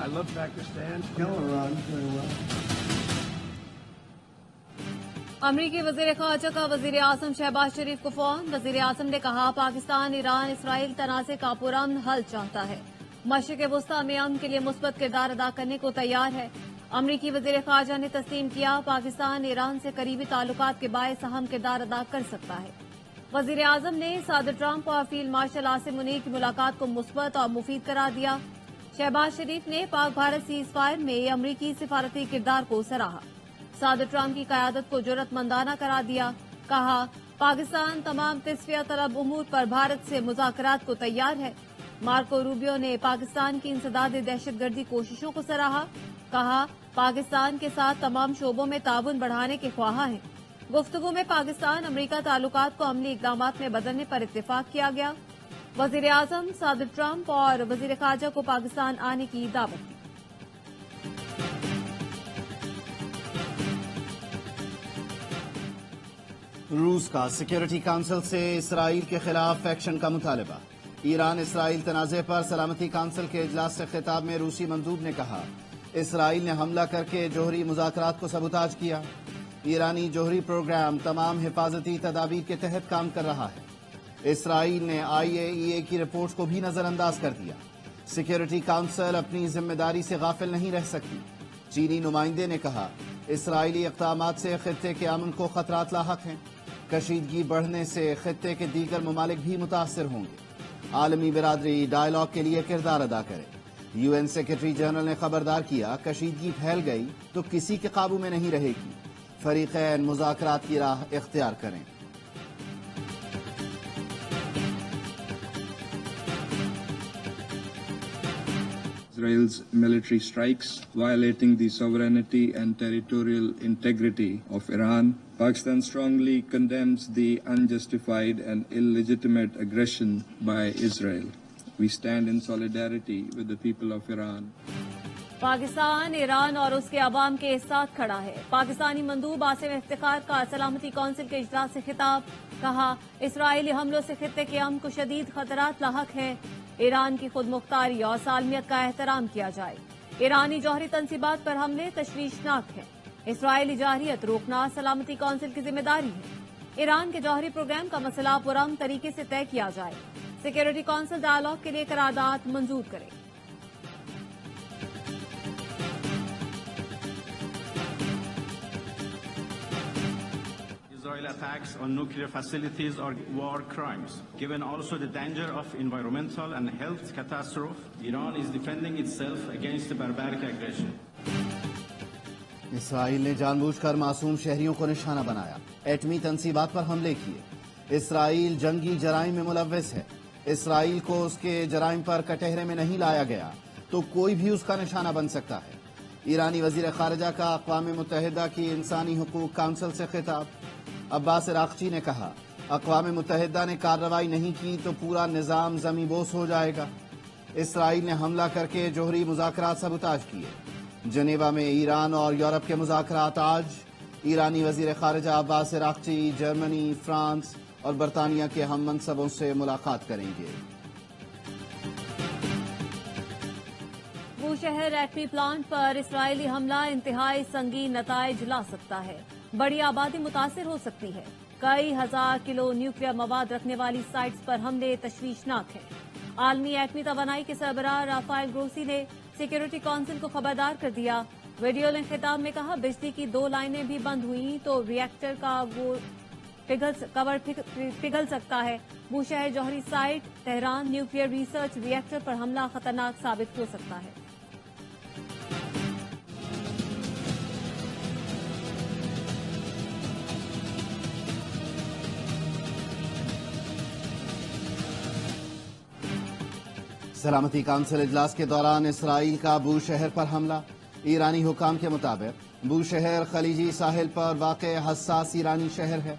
I love Pakistan. No, Iran, very well. अमरीकी वज़ीर ख़ारजा का वज़ीर आज़म शहबाज शरीफ को फ़ोन। वज़ीर आज़म ने कहा पाकिस्तान ईरान इसराइल तनाज़े का पुरअमन हल चाहता है, मशरिक़ वस्ता में अमन के लिए मुस्बत किरदार अदा करने को तैयार है। अमरीकी वज़ीर ख़ारजा ने तस्लीम किया पाकिस्तान ईरान से करीबी ताल्लुकात के बायस अहम किरदार अदा कर सकता है। वज़ीर आज़म ने सदर ट्रंप और फील्ड मार्शल आसिम मुनीर की मुलाकात को मुस्बत और मुफीद करार दिया। शहबाज शरीफ ने पाक भारत सीज़ फायर में अमरीकी सिफारती किरदार को सराहा। सदर ट्रंप की क़यादत को जुर्रतमंदाना करार दिया। कहा पाकिस्तान तमाम तस्फिया तलब उमूर पर भारत से मुज़ाकरात को तैयार है। मार्को रूबियो ने पाकिस्तान की इंसदाद दहशतगर्दी कोशिशों को सराहा। कहा पाकिस्तान के साथ तमाम शोबों में ताउन बढ़ाने के ख्वाहा हैं। गुफ्तगू में पाकिस्तान अमरीका ताल्लुकात को अमली इक़दामात में बदलने पर इत्तेफाक किया गया। वज़ीर आज़म सदर ट्रंप और वज़ीर ख़ारजा को पाकिस्तान आने की दावत दी। रूस का सिक्योरिटी काउंसिल से इसराइल के खिलाफ एक्शन का मुतालबा। ईरान इसराइल तनाज़े पर सलामती काउंसिल के इजलास से खिताब में रूसी मंदूब ने कहा इसराइल ने हमला करके जोहरी मुज़ाकरात को सबूताज किया। ईरानी जोहरी प्रोग्राम तमाम हिफाजती तदाबीर के तहत काम कर रहा है। इसराइल ने IAEA की रिपोर्ट को भी नजरअंदाज कर दिया। सिक्योरिटी काउंसिल अपनी जिम्मेदारी से गाफिल नहीं रह सकती। चीनी नुमाइंदे ने कहा इसराइली इक़दामात से खित्ते के अमन को खतरात लाहक हैं। कशीदगी बढ़ने से खित्ते के दीगर ममालिक भी मुतासर होंगे। आलमी बिरादरी डायलॉग के लिए किरदार अदा करे। UN सेक्रेटरी जनरल ने खबरदार किया कशीदगी फैल गई तो किसी के काबू में नहीं रहेगी। फरीक़ैन मुज़ाकरात की राह इख्तियार करें। Israel's military strikes violating the sovereignty and territorial integrity of Iran. Pakistan strongly condemns the unjustified and illegitimate aggression by Israel. We stand in solidarity with the people of Iran. Pakistan Iran और उसके अवाम के साथ खड़ा है। पाकिस्तानी मंदूब आसिम इफ्तिखार का सलामती council के इजलास से खिताब। कहा इसराइली हमलों से खित्ते के अमन को शदीद खतरात लाहक है। ईरान की खुद मुख्तारी और सालमियत का एहतराम किया जाए। ईरानी जौहरी तनसीबात पर हमले तशवीशनाक है। इसराइली जारहियत रोकना सलामती काउंसिल की जिम्मेदारी है। ईरान के जौहरी प्रोग्राम का मसला पुरअमन तरीके से तय किया जाए। सिक्योरिटी काउंसिल डायलॉग के लिए करारदाद मंजूर करे। Israel attacks on nuclear facilities are war crimes. Given also the danger of environmental and health catastrophe, Iran is defending itself against the barbaric aggression. Israel ने जानबूझकर मासूम शहरियों को निशाना बनाया। एटमी तनसीबात पर हमले किए। इसराइल जंगी जराइम में मुलव्वस है। इसराइल को उसके जराइम पर कटहरे में नहीं लाया गया तो कोई भी उसका निशाना बन सकता है। ईरानी वजीर खारजा का अक़वाम मुत्तहिदा की इंसानी हुकूक काउंसिल से खिताब। अब्बास इराक़ची ने कहा अक़वाम मुत्तहिदा ने कार्रवाई नहीं की तो पूरा निज़ाम ज़मींबोस हो जाएगा। इसराइल ने हमला करके जोहरी मुज़ाकरात सबूताज किए। जनेवा में ईरान और यूरोप के मुज़ाकरात आज। ईरानी वजीर खारजा अब्बास इराक़ची जर्मनी, फ्रांस और बरतानिया के हम मनसबों से मुलाकात करेंगे। बूशहर एटमी प्लांट पर इसराइली हमला इंतहाई संगीन नताइज ला सकता है। बड़ी आबादी मुतासिर हो सकती है। कई हजार किलो न्यूक्लियर मवाद रखने वाली साइट्स पर हमले तशवीशनाक है। आलमी एटमी तवानाई के सरबराह राफाइल ग्रोसी ने सिक्योरिटी काउंसिल को खबरदार कर दिया। वीडियो लिंक खिताब में कहा बिजली की 2 लाइनें भी बंद हुई तो रिएक्टर का कवर पिघल सकता है। बूशहर जौहरी site Tehran nuclear research reactor पर हमला खतरनाक साबित हो सकता है। सलामती काउंसिल इजलास के दौरान इसराइल का बूशहर पर हमला। ईरानी हुकाम के मुताबिक बूशहर खलीजी साहिल पर वाक़े हसास ईरानी शहर है।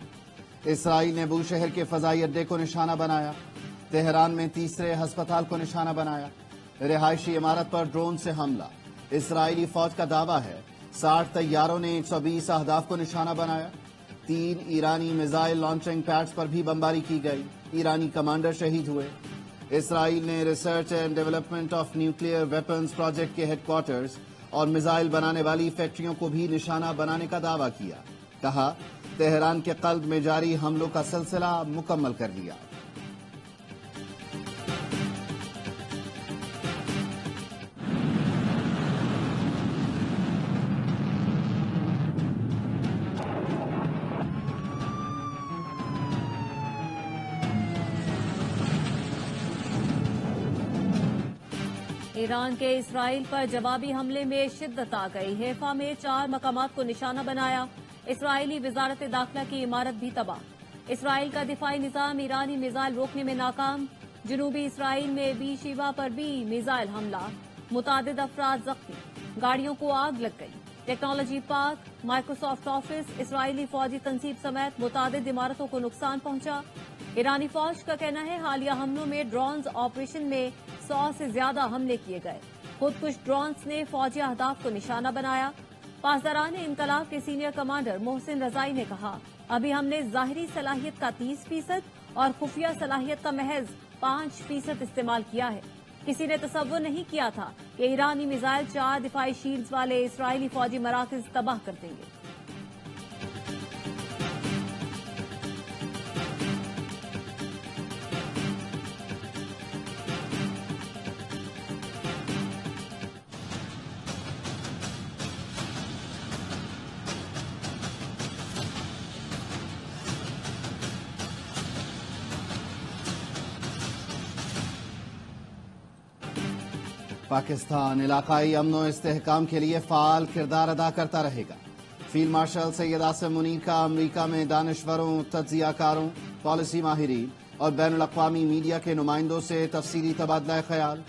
इसराइल ने बूशहर के फ़ज़ाई अड्डे को निशाना बनाया। तेहरान में तीसरे हस्पताल को निशाना बनाया। रिहायशी इमारत पर ड्रोन से हमला। इसराइली फौज का दावा है 60 तैयारों ने 120 अहदाफ को निशाना बनाया। 3 ईरानी मिसाइल लॉन्चिंग पैड्स पर भी बमबारी की गई। ईरानी कमांडर शहीद हुए। اسرائیل نے research and development of nuclear weapons project کے ہیڈ کوارٹرز اور میزائل بنانے والی فیکٹریوں کو بھی نشانہ بنانے کا دعویٰ کیا. کہا تہران کے قلب میں جاری حملوں کا سلسلہ مکمل کر لیا. ایران کے اسرائیل پر جوابی حملے میں شدت آ گئی. حیفا میں 4 مقامات کو نشانہ بنایا. اسرائیلی وزارت داخلہ کی عمارت بھی تباہ. اسرائیل کا دفاعی نظام ایرانی میزائل روکنے میں ناکام. جنوبی اسرائیل میں بی شیوا پر بھی میزائل حملہ. متعدد افراد زخمی. گاڑیوں کو آگ لگ گئی. ٹیکنالوجی پارک، مائکروسافٹ آفس، اسرائیلی فوجی تنصیب سمیت متعدد عمارتوں کو نقصان پہنچا. ایرانی فوج کا کہنا ہے حالیہ حملوں میں ڈرونز آپریشن میں 100 سے زیادہ حملے کیے گئے. خود کش ڈرونز نے فوجی اہداف کو نشانہ بنایا. پاسداران انقلاب کے سینئر کمانڈر محسن رضائی نے کہا ابھی ہم نے ظاہری صلاحیت کا 30% اور خفیہ صلاحیت کا محض 5% استعمال کیا ہے. کسی نے تصور نہیں کیا تھا کہ ایرانی میزائل 4 دفاعی شیلڈز والے اسرائیلی فوجی مراکز تباہ کر دیں گے. پاکستان علاقائی امن و استحکام کے لیے فعال کردار ادا کرتا رہے گا. فیلڈ مارشل سید عاصم منیر کا امریکہ میں دانشوروں، تجزیہ کاروں، پالیسی ماہرین اور بین الاقوامی میڈیا کے نمائندوں سے تفصیلی تبادلہ خیال.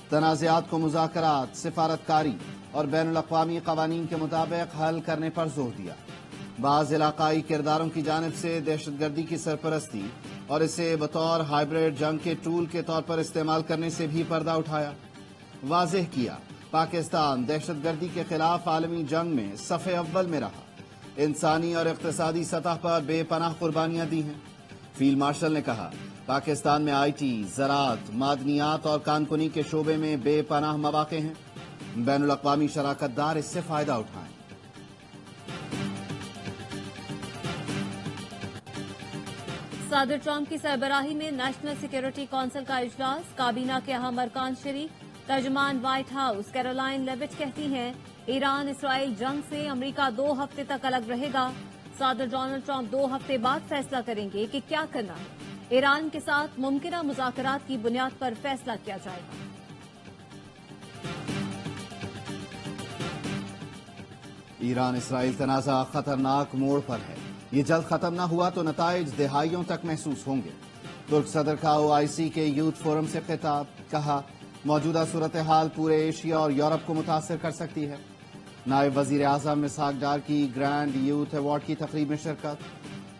تنازعات کو مذاکرات، سفارتکاری اور بین الاقوامی قوانین کے مطابق حل کرنے پر زور دیا. بعض علاقائی کرداروں کی جانب سے دہشت گردی کی سرپرستی اور اسے بطور ہائبرڈ جنگ کے ٹول کے طور پر استعمال کرنے سے بھی پردہ اٹھایا. واضح کیا پاکستان دہشت گردی کے خلاف عالمی جنگ میں صف اول میں رہا. انسانی اور اقتصادی سطح پر بے پناہ قربانیاں دی ہیں. فیلڈ مارشل نے کہا پاکستان میں آئی ٹی، زراعت، معدنیات اور کانکنی کے شعبے میں بے پناہ مواقع ہیں. بین الاقوامی شراکت دار اس سے فائدہ اٹھائیں. صدر ٹرمپ کی سربراہی میں نیشنل سیکیورٹی کونسل کا اجلاس. کابینہ کے اہم ارکان شریک. ترجمان وائٹ ہاؤس کیرولائن لیوٹ کہتی ہیں ایران اسرائیل جنگ سے امریکہ 2 ہفتے تک الگ رہے گا. صدر ڈونلڈ ٹرمپ 2 ہفتے بعد فیصلہ کریں گے کہ کیا کرنا ہے. ایران کے ساتھ ممکنہ مذاکرات کی بنیاد پر فیصلہ کیا جائے گا. ایران اسرائیل تنازع خطرناک موڑ پر ہے. یہ جلد ختم نہ ہوا تو نتائج دہائیوں تک محسوس ہوں گے. ترک صدر کا OIC کے یوتھ فورم سے خطاب. کہا موجودہ صورتحال پورے ایشیا اور یورپ کو متاثر کر سکتی ہے. نائب وزیر اعظم اسحاق ڈار کی گرینڈ یوتھ ایوارڈ کی تقریب میں شرکت.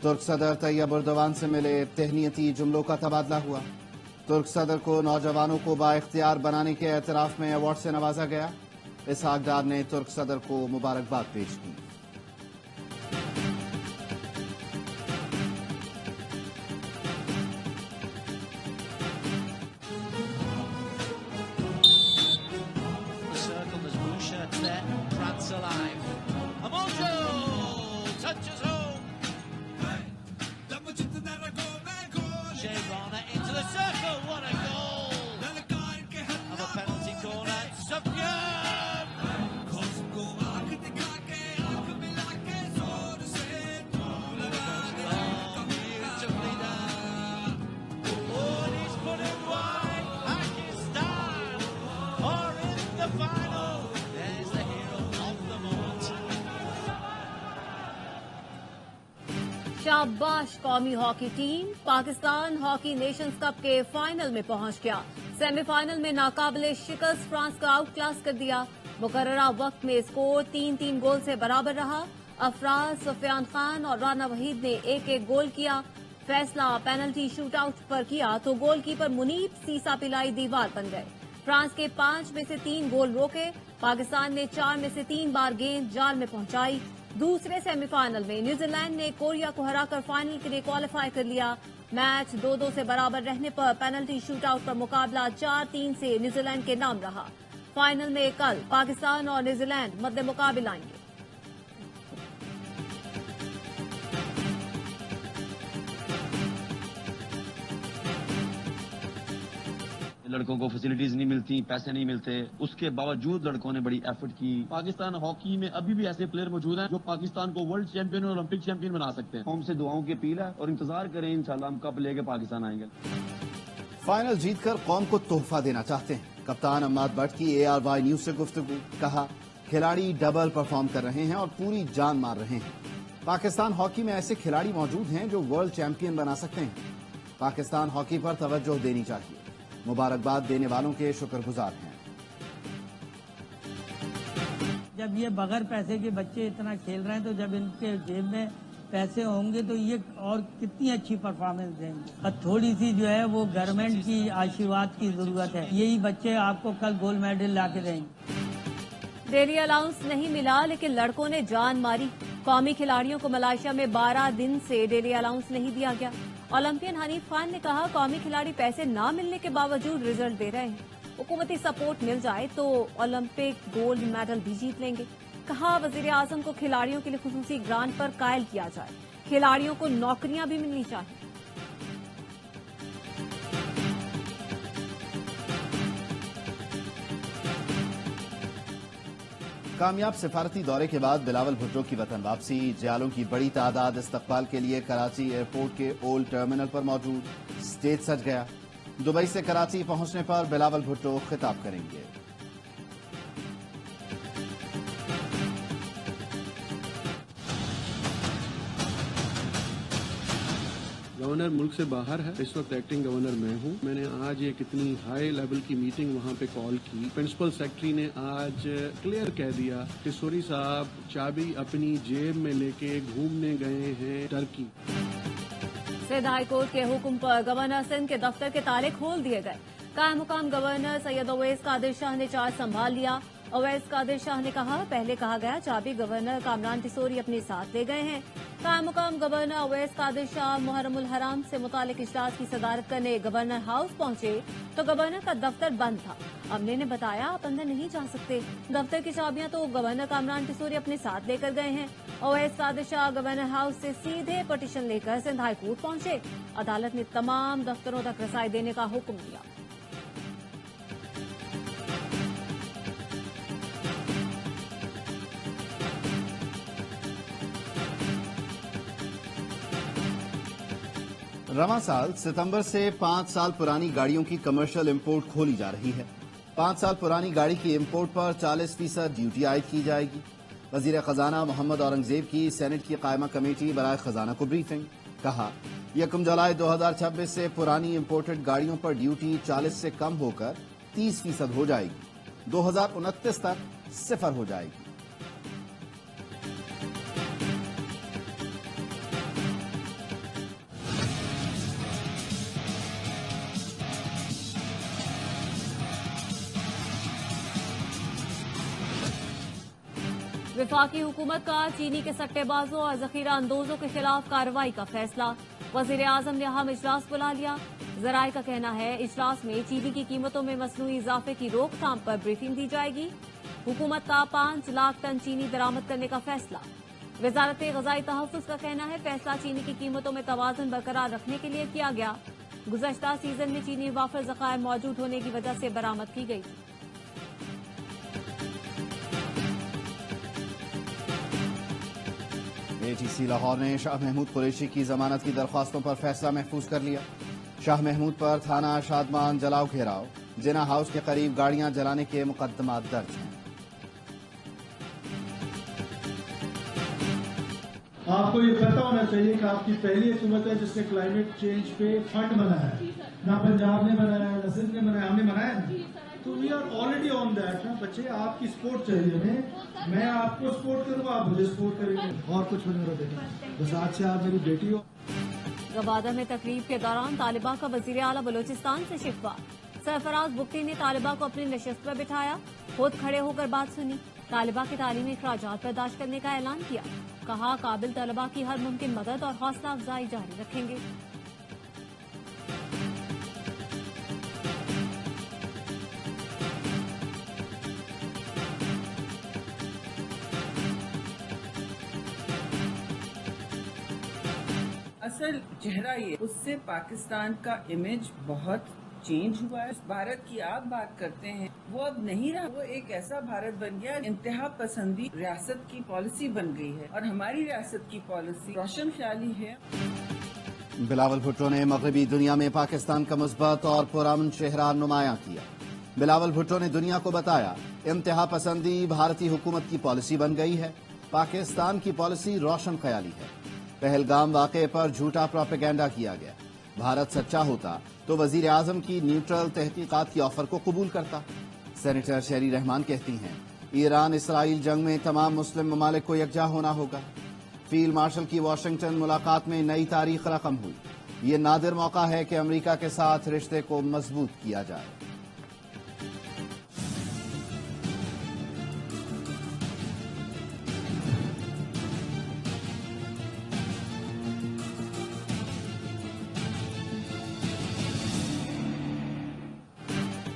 ترک صدر طیب اردوان سے ملے. تہنیتی جملوں کا تبادلہ ہوا. ترک صدر کو نوجوانوں کو بااختیار بنانے کے اعتراف میں ایوارڈ سے نوازا گیا. اسحاق ڈار نے ترک صدر کو مبارکباد پیش کی. شاباش قومی hockey team. Pakistan hockey nations cup کے فائنل میں پہنچ گیا. سیمی فائنل میں ناقابل شکست فرانس کا آؤٹ کلاس کر دیا. مقررہ وقت میں اسکور 3-3 گول سے برابر رہا. افراز، سفیان خان اور رانا وحید نے 1-1 گول کیا. فیصلہ پینلٹی شوٹ آؤٹ پر کیا تو گول کیپر منیب سیسا پلائی دیوار بن گئے. فرانس کے 5 میں سے 3 گول روکے. پاکستان نے 4 میں سے 3 بار گیند جال میں پہنچائی. दूसरे सेमीफाइनल में न्यूजीलैंड ने कोरिया को हराकर फाइनल के लिए क्वालिफाई कर लिया। मैच 2-2 से बराबर रहने पर पेनल्टी शूटआउट पर मुकाबला 4-3 से न्यूजीलैंड के नाम रहा। फाइनल में कल पाकिस्तान और न्यूजीलैंड मद्दे मुकाबले आएंगे। लड़कों को फैसिलिटीज नहीं मिलती, पैसे नहीं मिलते, उसके बावजूद लड़कों ने बड़ी एफर्ट की। पाकिस्तान हॉकी में अभी भी ऐसे प्लेयर मौजूद हैं जो पाकिस्तान को वर्ल्ड चैंपियन और ओलंपिक चैंपियन बना सकते हैं। कौम से दुआओं की अपील है और इंतजार करें, इंशाल्लाह हम कब लेके पाकिस्तान आएंगे। फाइनल जीतकर कौम को तोहफा देना चाहते हैं। कप्तान अम्माद भट्ट की ARY न्यूज से गुफ्तगू। कहा, खिलाड़ी डबल परफॉर्म कर रहे हैं और पूरी जान मार रहे हैं। पाकिस्तान हॉकी में ऐसे खिलाड़ी मौजूद हैं जो वर्ल्ड चैंपियन बना सकते हैं। पाकिस्तान हॉकी पर तवज्जो देनी चाहिए। मुबारकबाद देने वालों के शुक्रगुजार हैं। जब ये बगैर पैसे के बच्चे इतना खेल रहे हैं तो जब इनके जेब में पैसे होंगे तो ये और कितनी अच्छी परफॉर्मेंस देंगे। और थोड़ी सी जो है वो गवर्नमेंट की आशीर्वाद की जरूरत है। यही बच्चे आपको कल गोल्ड मेडल ला के देंगे। डेली अलाउंस नहीं मिला लेकिन लड़कों ने जान मारी। कौमी खिलाड़ियों को मलेशिया में 12 दिन से डेली अलाउंस नहीं दिया गया। ओलंपियन हनीफ खान ने कहा, कौमी खिलाड़ी पैसे न मिलने के बावजूद रिजल्ट दे रहे हैं। हुकूमती सपोर्ट मिल जाए तो ओलंपिक गोल्ड मेडल भी जीत लेंगे। कहा, वजीर आजम को खिलाड़ियों के लिए खुसूसी ग्रांट पर कायल किया जाए। खिलाड़ियों को नौकरियां भी मिलनी चाहिए। कामयाब सिफारती दौरे के बाद बिलावल भुट्टो की वतन वापसी। जयालों की बड़ी तादाद इस्तकबाल के लिए कराची एयरपोर्ट के ओल्ड टर्मिनल पर मौजूद। स्टेज सज गया। दुबई से कराची पहुंचने पर बिलावल भुट्टो खिताब करेंगे। गवर्नर मुल्क से बाहर है, इस वक्त एक्टिंग गवर्नर मैं हूं। मैंने आज एक इतनी हाई लेवल की मीटिंग वहां पे कॉल की। प्रिंसिपल सेक्रेटरी ने आज क्लियर कह दिया कि सूरी साहब चाबी अपनी जेब में लेके घूमने गए हैं टर्की। सिंध हाई कोर्ट के हुक्म पर गवर्नर सिंध के दफ्तर के ताले खोल दिए गए। कायम मुकाम गवर्नर सैयद अवैस कादिर शाह ने चार्ज संभाल लिया। अवैस कादिर शाह ने कहा, पहले कहा गया चाबी गवर्नर कामरान तिसोरी अपने साथ ले गए हैं। कायम मुकाम गवर्नर अवैस कादिर शाह मुहर्रमुल हराम से मुतालिक इजलास की सदारत करने गवर्नर हाउस पहुंचे तो गवर्नर का दफ्तर बंद था। अमले ने बताया, आप अंदर नहीं जा सकते। दफ्तर की चाबियां तो गवर्नर कामरान तिसोरी अपने साथ लेकर गए हैं। अवैस कादिर शाह गवर्नर हाउस से सीधे पटिशन लेकर सिंध हाई कोर्ट पहुंचे। अदालत ने तमाम दफ्तरों तक रसाई देने का हुक्म दिया। रवां साल सितंबर से 5 साल पुरानी गाड़ियों की कमर्शियल इंपोर्ट खोली जा रही है। 5 साल पुरानी गाड़ी की इंपोर्ट पर 40% ड्यूटी आयद की जाएगी। वजीर खजाना मोहम्मद औरंगजेब की सेनेट की कायमा कमेटी बराए खजाना को ब्रीफिंग। कहा, 1 जुलाई 2026 से पुरानी इंपोर्टेड गाड़ियों पर ड्यूटी 40 से कम होकर 30% हो जाएगी। 2029 तक 0 हो जाएगी। विफाकी हुकूमत का चीनी के सट्टेबाजों और जखीरा अंदोजों के खिलाफ कार्रवाई का फैसला। वजीर आजम ने अहम इजलास बुला लिया। जराये का कहना है, इजलास में चीनी की कीमतों में मसनूई इजाफे की रोकथाम पर ब्रीफिंग दी जाएगी। हुकूमत का 5 लाख टन चीनी बरामद करने का फैसला। वजारत गजाई तहफ़्फ़ुज़ का कहना है, फैसला चीनी की कीमतों में तवाज़ुन बरकरार रखने के लिए किया गया। गुज़श्ता सीजन में चीनी वाफिर ज़खायर मौजूद होने की वजह से बरामद की गई। ATC लाहौर ने शाह महमूद कुरैशी की जमानत की दरख्वास्तों पर फैसला महफूज कर लिया। शाह महमूद पर थाना शादमान जलाओ घेराव, जिना हाउस के करीब गाड़ियां जलाने के मुकदमात दर्ज हैं। आपको ये पता होना चाहिए कि आपकी पहली हुकूमत है जिसने क्लाइमेट चेंज पे फंड बनाया है। ना पंजाब ने बनाया, ना सिंध ने बनाया, हमने बनाया। तो we are already on that. ना बच्चे, आपकी सपोर्ट चाहिए हमें। मैं आपको सपोर्ट करूंगा, आप मुझे सपोर्ट करेंगे। और कुछ नहीं मेरा बेटा, बस आज से आप मेरी बेटी हो। गवादर में तकरीब के दौरान तालिबा का वजीर आला बलोचिस्तान से शिकवा। सरफराज बुक्टी ने तालिबा को अपनी नशिस्त पर बिठाया, खुद खड़े होकर बात सुनी, तालिबा के तालीमी अखराजात बर्दाश्त करने का ऐलान किया, कहा काबिल तलबा की हर मुमकिन मदद और हौसला अफजाई जारी रखेंगे। असल चेहरा ये, उससे पाकिस्तान का इमेज बहुत चेंज हुआ है। भारत की आप बात करते हैं, वो अब नहीं रहा, वो एक ऐसा भारत बन गया, इंतहा पसंदी रियासत की पॉलिसी बन गई है और हमारी रियासत की पॉलिसी रोशन ख्याली है। बिलावल भुट्टो ने मगरबी दुनिया में पाकिस्तान का मुस्बत और पुरअमन चेहरा नुमायां किया। बिलावल भुट्टो ने दुनिया को बताया, इंतहा पसंदी भारतीय हुकूमत की पॉलिसी बन गई है, पाकिस्तान की पॉलिसी रोशन ख्याली है। पहलगाम वाक़े पर झूठा प्रोपेगेंडा किया गया, भारत सच्चा होता तो वजीर आजम की न्यूट्रल तहकीकात की ऑफर को कबूल करता। सेनेटर शेरी रहमान कहती हैं, ईरान इसराइल जंग में तमाम मुस्लिम ममालिक को यकजा होना होगा। फील्ड मार्शल की वाशिंगटन मुलाकात में नई तारीख रकम हुई। ये नादिर मौका है कि अमेरिका के साथ रिश्ते को मजबूत किया जाए।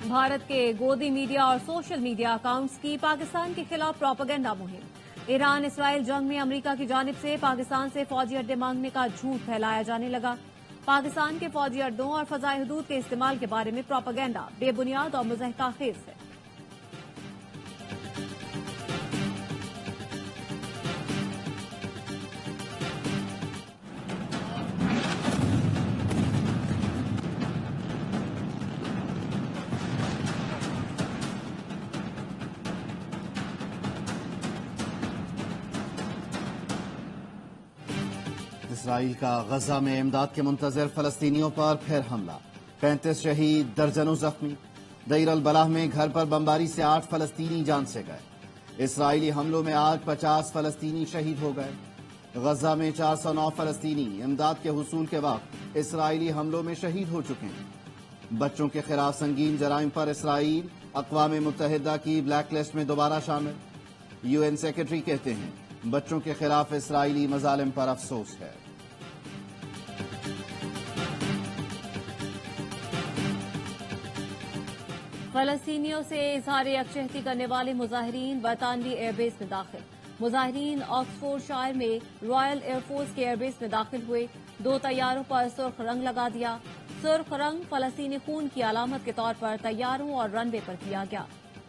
भारत के गोदी मीडिया और सोशल मीडिया अकाउंट्स की पाकिस्तान के खिलाफ प्रोपेगेंडा मुहिम। ईरान इसराइल जंग में अमेरिका की जानिब से पाकिस्तान से फौजी अड्डे मांगने का झूठ फैलाया जाने लगा। पाकिस्तान के फौजी अड्डों और फजाई हदूद के इस्तेमाल के बारे में प्रोपेगेंडा बेबुनियाद और मुज़हकाखेज है। इसराइल का गजा में इमदाद के मुंतजर फलस्तीनियों पर फिर हमला, 35 शहीद, दर्जनों जख्मी। दईर अल बलाह में घर पर बमबारी से 8 फलस्तीनी जान से गए। इसराइली हमलों में आज 50 फलस्तीनी शहीद हो गए। गजा में 409 फलस्तीनी इमदाद के हुसूल के वक्त इसराइली हमलों में शहीद हो चुके हैं। बच्चों के खिलाफ संगीन जराइम पर इसराइल अक़वाम मुत्तहिदा की ब्लैक लिस्ट में दोबारा शामिल। यूएन सेक्रेटरी कहते हैं, बच्चों के खिलाफ इसराइली मजालिम पर अफसोस है। फलस्तीनियों से इजहार यकजहती करने वाले मुजाहिरीन बरतानवी एयरबेस में दाखिल। मुजाहिरीन ऑक्सफोर्डशायर में रॉयल एयरफोर्स के एयरबेस में दाखिल हुए। 2 तैयारों पर सुर्ख रंग लगा दिया। सुर्ख रंग फलस्तीनी खून की अलामत के तौर पर तैयारों और रनवे पर किया गया।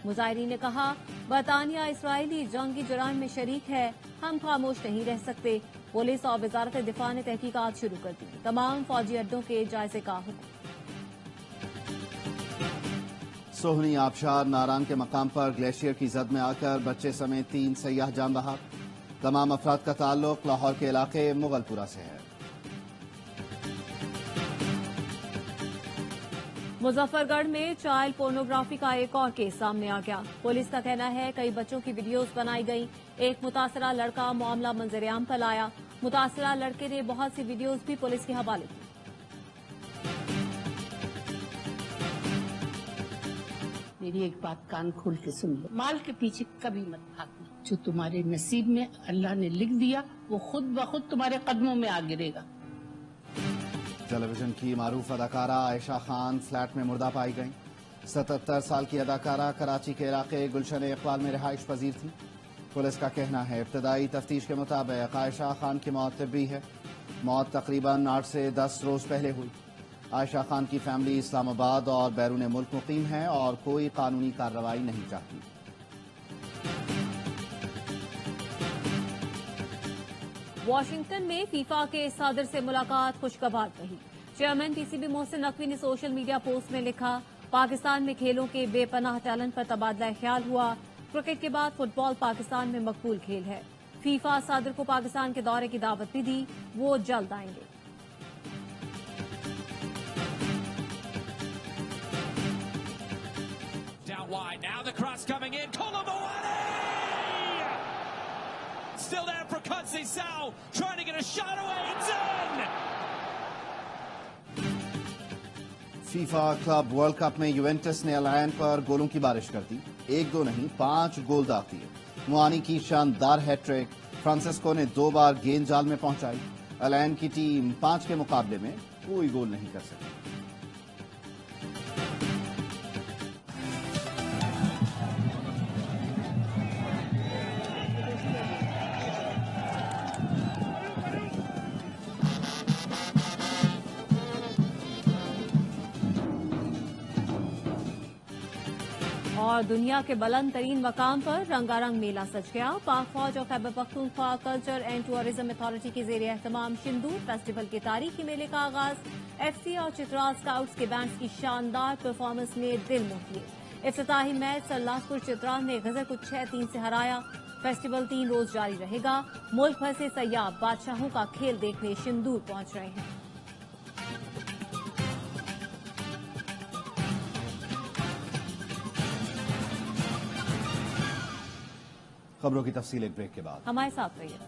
मुजाहिरीन ने कहा, बरतानिया इसराइली जंगी जुराइम में शरीक है, हम खामोश नहीं रह सकते। पुलिस और वजारत दिफा ने तहकीकात शुरू कर दी। तमाम फौजी अड्डों के जायजे का हुक्म। सोहनी आबशार नारांग के मकाम पर ग्लेशियर की जद में आकर बच्चे समेत 3 सयाह जान बहाक। तमाम अफराद का ताल्लुक लाहौर के इलाके मुगलपुरा से है। मुजफ्फरगढ़ में चाइल्ड पोर्नोग्राफी का एक और केस सामने आ गया। पुलिस का कहना है, कई बच्चों की वीडियोस बनाई गई। एक मुतासरा लड़का मामला मंजरेआम पर लाया। मुतासरा लड़के ने बहुत सी वीडियोस भी पुलिस के हवाले की। मेरी एक बात कान खोल के सुन लो, माल के पीछे कभी मत भागना। जो तुम्हारे नसीब में अल्लाह ने लिख दिया वो खुद ब खुद तुम्हारे कदमों में आ गिरेगा। टेलीविजन की मारूफ अदाकारा आयशा खान फ्लैट में मुर्दा पाई गई। 77 साल की अदाकारा कराची के इलाके गुलशन इकबाल में रिहाइश पजीर थी। पुलिस का कहना है, इब्तदाई तफ्तीश के मुताबिक आयशा खान की मौत तिब्बी है। मौत तकरीबन 8 से 10 रोज पहले हुई। आयशा खान की फैमिली इस्लामाबाद और बैरून मुल्क मुकीम है और कोई कानूनी कार्रवाई नहीं चाहती। वाशिंगटन में फीफा के सदर से मुलाकात खुशगवार रही। चेयरमैन पीसीबी मोहसिन नकवी ने सोशल मीडिया पोस्ट में लिखा, पाकिस्तान में खेलों के बेपनाह टैलेंट पर तबादला ख्याल हुआ। क्रिकेट के बाद फुटबॉल पाकिस्तान में मकबूल खेल है। फीफा सदर को पाकिस्तान के दौरे की दावत भी दी, वो जल्द आएंगे। Wide now, the cross coming in. Koulibaly! Still there for Conceição, trying to get a shot away. It's in! FIFA club world cup में यूवेंटस ने अलैन पर गोलों की बारिश कर दी। 1-2 नहीं 5 गोल दाग दिए। मुआनी की शानदार हैट्रिक, फ्रांसिस्को ने 2 बार गेंद जाल में पहुंचाई। अलैन की टीम 5 के मुकाबले में कोई गोल नहीं कर सकी। और दुनिया के बुलंद तरीन मकाम पर रंगारंग मेला सज गया। पाक फौज और Khyber Pakhtunkhwa culture and tourism authority के जेर एहतमाम सिंदूर फेस्टिवल के तारीखी मेले का आगाज एफसी और चित्राल स्काउट्स के बैंड्स की शानदार परफॉर्मेंस ने दिल मोह लिए। इफ्तिताही मैच सल्लासपुर चित्राल ने गजर को 6-3 से हराया। फेस्टिवल 3 रोज जारी रहेगा। मुल्क भर से सयाह बादशाहों का खेल देखने सिंदूर पहुंच रहे हैं। खबरों की तफसील एक ब्रेक के बाद। हमारे साथ रहिए।